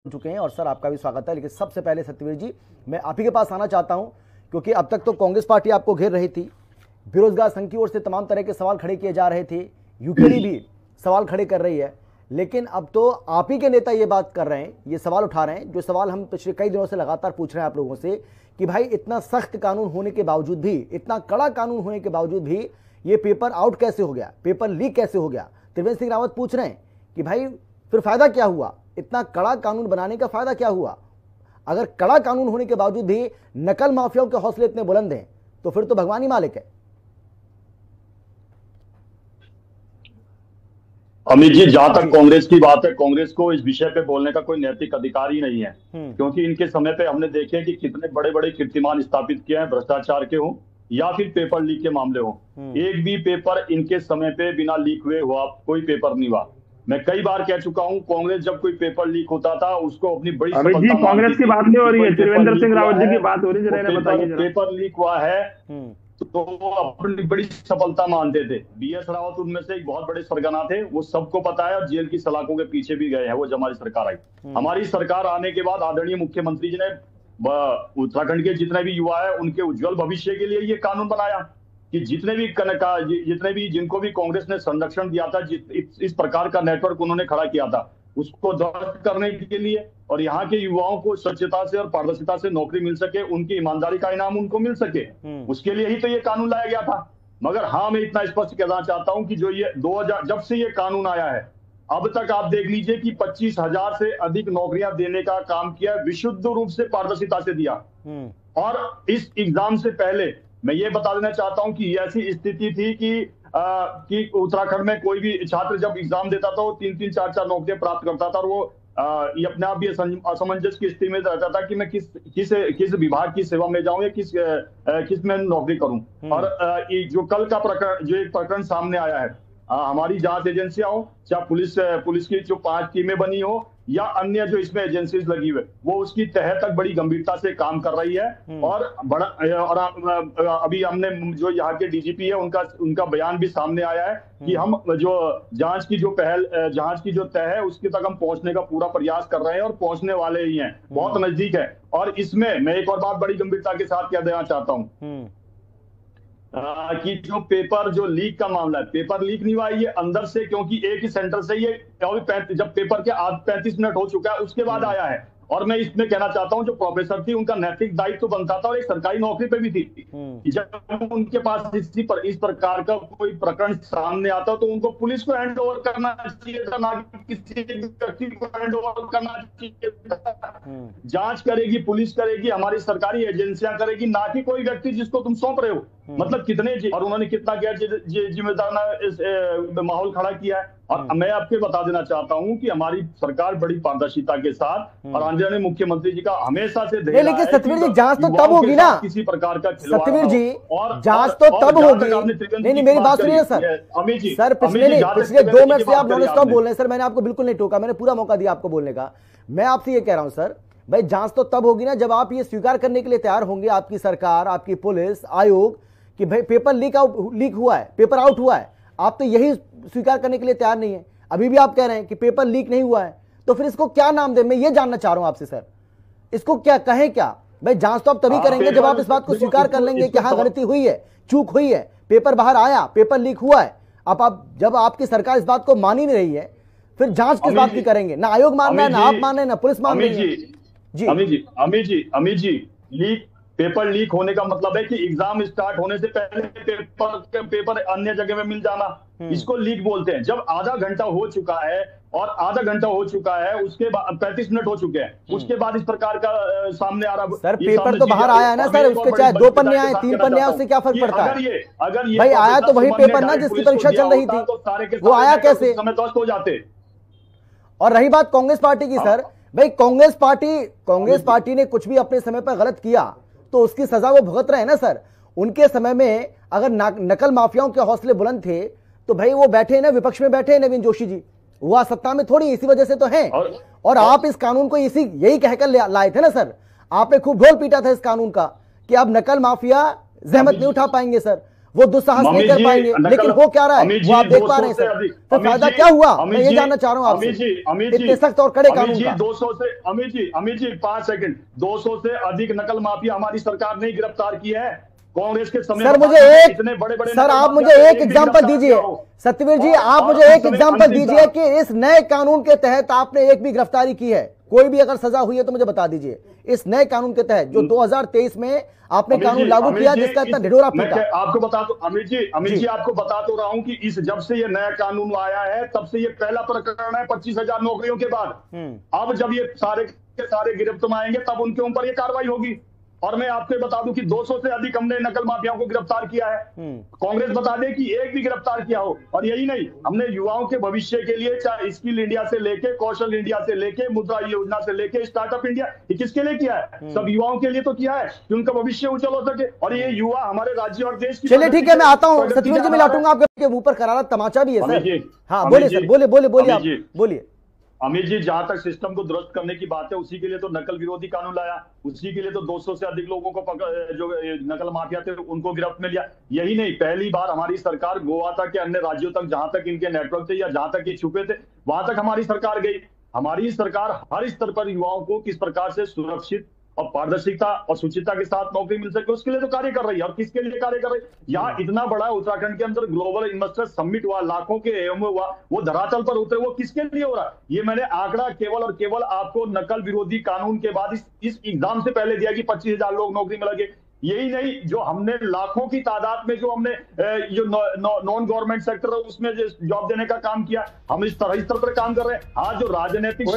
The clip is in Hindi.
चुके हैं और सर आपका भी स्वागत है। लेकिन सबसे पहले सत्यवीर जी, मैं आप ही के पास आना चाहता हूं क्योंकि अब तक तो कांग्रेस पार्टी आपको घेर रही थी, बेरोजगार संघ की ओर से तमाम तरह के सवाल खड़े किए जा रहे थे, यूकेडी भी सवाल खड़े कर रही है, लेकिन अब तो आप ही के नेता ये बात कर रहे हैं, ये सवाल उठा रहे हैं, जो सवाल हम पिछले कई दिनों से लगातार पूछ रहे हैं आप लोगों से कि भाई इतना सख्त कानून होने के बावजूद भी, इतना कड़ा कानून होने के बावजूद भी ये पेपर आउट कैसे हो गया, पेपर लीक कैसे हो गया। त्रिवेंद्र सिंह रावत पूछ रहे हैं कि भाई फिर फायदा क्या हुआ, इतना कड़ा कानून बनाने का फायदा क्या हुआ। अगर कड़ा कानून होने के बावजूद भी नकल माफियाओं के हौसले इतने बुलंद हैं तो फिर तो भगवान ही मालिक है। अमित जी, जहां तक कांग्रेस की बात है, कांग्रेस को इस विषय पे बोलने का कोई नैतिक अधिकार ही नहीं है, क्योंकि इनके समय पे हमने देखे कि कितने बड़े बड़े कीर्तिमान स्थापित किए हैं, भ्रष्टाचार के हो या फिर पेपर लीक के मामले हो। एक भी पेपर इनके समय पे बिना लीक हुए हुआ कोई पेपर नहीं हुआ। मैं कई बार कह चुका हूं, कांग्रेस जब कोई पेपर लीक होता था उसको अपनी बड़ी अमित जी, कांग्रेस की बात नहीं हो रही है, त्रिवेंद्र सिंह रावत जी की बात हो रही है। पेपर लीक हुआ है तो वो अपनी बड़ी सफलता मानते थे। बीएस रावत उनमें से एक बहुत बड़े सरगना थे, वो सबको पता है और जेल की सलाखों के पीछे भी गए हैं वो जब हमारी सरकार आई। हमारी सरकार आने के बाद आदरणीय मुख्यमंत्री जी ने उत्तराखंड के जितने भी युवा है उनके उज्जवल भविष्य के लिए ये कानून बनाया कि जितने भी जिनको भी कांग्रेस ने संरक्षण दिया था, इस प्रकार का नेटवर्क उन्होंने खड़ा किया था, उसको ध्वस्त करने के लिए और यहाँ के युवाओं को स्वच्छता से और पारदर्शिता से नौकरी मिल सके, उनकी ईमानदारी का इनाम उनको मिल सके, उसके लिए ही तो ये कानून लाया गया था। मगर हाँ, मैं इतना स्पष्ट कहना चाहता हूं कि जो ये 2000 जब से ये कानून आया है अब तक आप देख लीजिए कि 25,000 से अधिक नौकरियां देने का काम किया, विशुद्ध रूप से पारदर्शिता से दिया। और इस एग्जाम से पहले मैं ये बता देना चाहता हूं कि ऐसी स्थिति थी कि उत्तराखंड में कोई भी छात्र जब एग्जाम देता था वो 3-3, 4-4 नौकरियां प्राप्त करता था और वो ये अपने आप भी असमंजस की स्थिति में रहता था कि मैं किस विभाग की सेवा में जाऊं या किस में नौकरी करूं। और जो कल का प्रकरण, जो एक प्रकरण सामने आया है, हमारी जांच एजेंसियां हो, चाहे पुलिस की जो 5 टीमें बनी हो या अन्य जो इसमें एजेंसीज लगी हुई, वो उसकी तह तक बड़ी गंभीरता से काम कर रही है। और अभी हमने जो यहाँ के डीजीपी है उनका बयान भी सामने आया है कि हम जो जांच की जो तह है उसके तक हम पहुंचने का पूरा प्रयास कर रहे हैं और पहुंचने वाले ही हैं, बहुत नजदीक है। और इसमें मैं एक और बात बड़ी गंभीरता के साथ कह देना चाहता हूँ कि जो लीक का मामला है, पेपर लीक नहीं हुआ ये अंदर से, क्योंकि एक ही सेंटर से ये जब पेपर के 35 मिनट हो चुका है उसके बाद आया है। और मैं इसमें कहना चाहता हूं, जो प्रोफेसर थी उनका नैतिक दायित्व तो बनता था और एक सरकारी नौकरी पे भी थी, जब उनके पास इस प्रकार का कोई प्रकरण सामने आता तो उनको पुलिस को हैंड ओवर करना चाहिए था, ना कि किसी व्यक्ति को हैंड ओवर करना चाहिए था। जांच करेगी पुलिस, करेगी हमारी सरकारी एजेंसियां करेगी, ना कि कोई व्यक्ति जिसको तुम सौंप रहे हो। मतलब और उन्होंने कितना गैर जिम्मेदार माहौल खड़ा किया है। और मैं आपको बता देना चाहता हूं कि हमारी सरकार बड़ी पारदर्शिता के साथ और आदरणीय मुख्यमंत्री जी का हमेशा से लेकिन सतवीर जी, जांच तो तब होगी ना, किसी प्रकार का सतवीर जी, जांच तो तब होगी। नहीं, मेरी बात सुनिए सर। अमित जी, सर पिछले 2 मिनट से आप नॉन स्टॉप बोल रहे हैं सर, मैंने आपको बिल्कुल नहीं टोका, मैंने पूरा मौका दिया आपको बोलने का। मैं आपसे ये कह रहा हूं सर, भाई जांच तो तब होगी ना जब आप ये स्वीकार करने के लिए तैयार होंगे, आपकी सरकार, आपकी पुलिस, आयोग, कि भाई पेपर लीक हुआ है, पेपर आउट हुआ है। आप तो यही स्वीकार करने के लिए तैयार नहीं है। अभी भी आप कह रहे हैं कि पेपर लीक नहीं हुआ है, तो फिर इसको क्या नाम दे? मैं ये जानना चाह रहा हूं आपसे सर, इसको क्या कहें? क्या भाई जांच तो आप तभी करेंगे जब आप इस बात को स्वीकार कर लेंगे कि हाँ गलती हुई है, चूक हुई है, पेपर बाहर आया, पेपर लीक हुआ है। अब जब आपकी सरकार इस बात को मान ही नहीं रही है, फिर जांच किस बात की करेंगे? ना आयोग मान रहा है, ना आप मान रहे हैं, ना पुलिस मान रही है। जी अमित जी, पेपर लीक होने का मतलब है कि एग्जाम स्टार्ट होने से पहले पेपर अन्य जगह में मिल जाना, इसको लीक बोलते हैं। जब आधा घंटा हो चुका है उसके बाद 35 मिनट हो चुके हैं, उसके बाद इस प्रकार का सामने आ रहा। सर पेपर तो बाहर आया है ना सर, उसके चाहे 2 पन्ने आए, 3 पन्ने आए, उससे क्या फर्क पड़ता है? अगर ये भाई आया तो वही पेपर ना जिसकी परीक्षा चल रही थी, वो आया कैसे? समय ध्वस्त हो जाते। और रही बात कांग्रेस पार्टी की सर, भाई कांग्रेस पार्टी ने कुछ भी अपने समय पर गलत किया तो उसकी सजा वो भुगत रहे हैं ना सर। उनके समय में अगर नकल माफियाओं के हौसले बुलंद थे तो भाई वो बैठे ना, विपक्ष में बैठे नवीन जोशी जी, हुआ सत्ता में थोड़ी, इसी वजह से तो हैं। और आप इस कानून को यही कहकर लाए थे ना सर, आपने खूब ढोल पीटा था इस कानून का कि अब नकल माफिया जहमत नहीं उठा पाएंगे सर। वो दुस्साहस नहीं कर पाएंगे, लेकिन हो क्या रहा है वो आप देख पा रहे हैं सर। तो फायदा क्या हुआ, मैं ये जानना चाह रहा हूँ आपसे, इतने सख्त और कड़े कानून का। 200 से अमित जी 5 सेकंड, 200 से अधिक नकल माफिया हमारी सरकार ने गिरफ्तार की है कांग्रेस के समय। सर मुझे एक इतने बड़े सर आप मुझे एक एग्जांपल दीजिए सत्यवीर जी, आप मुझे एक एग्जांपल दीजिए कि इस नए कानून के तहत आपने एक भी गिरफ्तारी की है, कोई भी अगर सजा हुई है तो मुझे बता दीजिए। इस नए कानून के तहत जो 2023 में आपने कानून लागू किया जिसका इतना ढिढोरा पीटा। आपको बता दो अमित जी आपको बता तो रहा हूं कि इस जब से ये नया कानून आया है तब से ये पहला प्रकरण है 25,000 नौकरियों के बाद। अब जब ये सारे के सारे गिरफ्त में आएंगे तब उनके ऊपर ये कार्रवाई होगी। और मैं आपको बता दूं कि 200 से अधिक हमने नकल माफियाओं को गिरफ्तार किया है। कांग्रेस बता दे कि एक भी गिरफ्तार किया हो। और यही नहीं, हमने युवाओं के भविष्य के लिए चाहे स्किल इंडिया से लेके, कौशल इंडिया से लेके, मुद्रा योजना से लेके, स्टार्टअप इंडिया, ये किसके लिए किया है? सब युवाओं के लिए तो किया है कि उनका भविष्य उज्जवल हो सके। और ये युवा हमारे राज्य और देश की। चलिए ठीक है, मैं आता हूँ सत्यवीर जी, मैं लौटूंगा आपके ऊपर करारा तमाचा भी है सर। हाँ बोलिए सर, बोलिए आप बोलिए। अमित जी, जहां तक सिस्टम को दुरुस्त करने की बात है, उसी के लिए तो नकल विरोधी कानून लाया, उसी के लिए तो 200 से अधिक लोगों को जो नकल माफिया थे उनको गिरफ्त में लिया। यही नहीं, पहली बार हमारी सरकार गोवा तक या अन्य राज्यों तक जहां तक इनके नेटवर्क थे या जहां तक ये छुपे थे वहां तक हमारी सरकार गई। हमारी सरकार हर स्तर पर युवाओं को किस प्रकार से सुरक्षित और पारदर्शिता और सुचिता के साथ नौकरी मिल सके उसके लिए तो कार्य कर रही है। और किसके लिए कार्य कर रही है? यहाँ इतना बड़ा उत्तराखंड के अंदर ग्लोबल इन्वेस्टर समिट हुआ, लाखों के एम हुआ, वो धरातल पर उतरे, वो किसके लिए हो रहा है? ये मैंने आंकड़ा केवल और केवल आपको नकल विरोधी कानून के बाद इस एग्जाम से पहले दिया कि 25,000 लोग नौकरी में लगे। यही नहीं, जो हमने लाखों की तादाद में जो हमने जो नॉन गवर्नमेंट सेक्टर है उसमें जॉब देने का काम किया, हम इस तरह पर काम कर रहे हैं। आज जो राजनीतिक